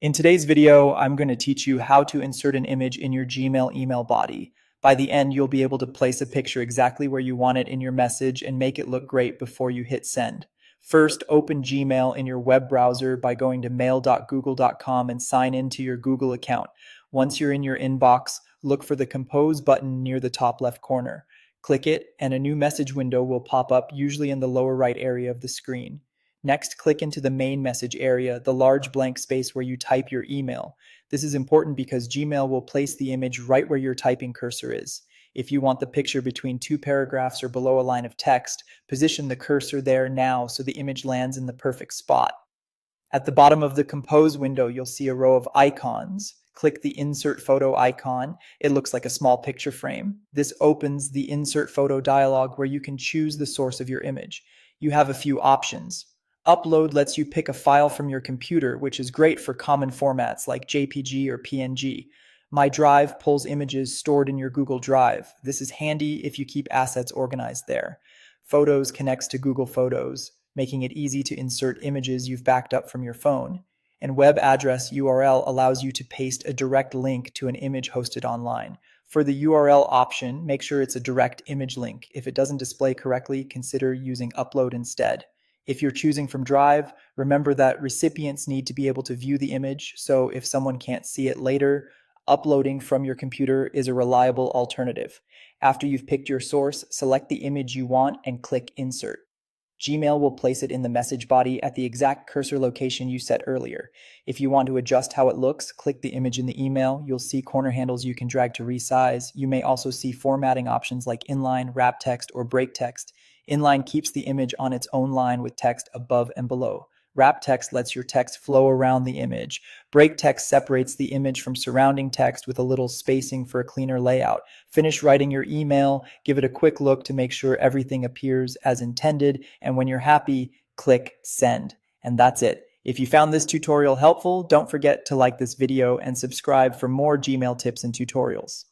In today's video, I'm going to teach you how to insert an image in your Gmail email body. By the end, you'll be able to place a picture exactly where you want it in your message and make it look great before you hit send. First, open Gmail in your web browser by going to mail.google.com and sign into your Google account. Once you're in your inbox, look for the Compose button near the top left corner. Click it, and a new message window will pop up, usually in the lower right area of the screen. Next, click into the main message area, the large blank space where you type your email. This is important because Gmail will place the image right where your typing cursor is. If you want the picture between two paragraphs or below a line of text, position the cursor there now so the image lands in the perfect spot. At the bottom of the Compose window, you'll see a row of icons. Click the Insert Photo icon. It looks like a small picture frame. This opens the Insert Photo dialog where you can choose the source of your image. You have a few options. Upload lets you pick a file from your computer, which is great for common formats like JPG or PNG. My Drive pulls images stored in your Google Drive. This is handy if you keep assets organized there. Photos connects to Google Photos, making it easy to insert images you've backed up from your phone. And Web Address URL allows you to paste a direct link to an image hosted online. For the URL option, make sure it's a direct image link. If it doesn't display correctly, consider using Upload instead. If you're choosing from Drive, remember that recipients need to be able to view the image, so if someone can't see it later, uploading from your computer is a reliable alternative. After you've picked your source, select the image you want and click Insert. Gmail will place it in the message body at the exact cursor location you set earlier. If you want to adjust how it looks, click the image in the email. You'll see corner handles you can drag to resize. You may also see formatting options like inline, wrap text, or break text. Inline keeps the image on its own line with text above and below. Wrap text lets your text flow around the image. Break text separates the image from surrounding text with a little spacing for a cleaner layout. Finish writing your email, give it a quick look to make sure everything appears as intended, and when you're happy, click send. And that's it. If you found this tutorial helpful, don't forget to like this video and subscribe for more Gmail tips and tutorials.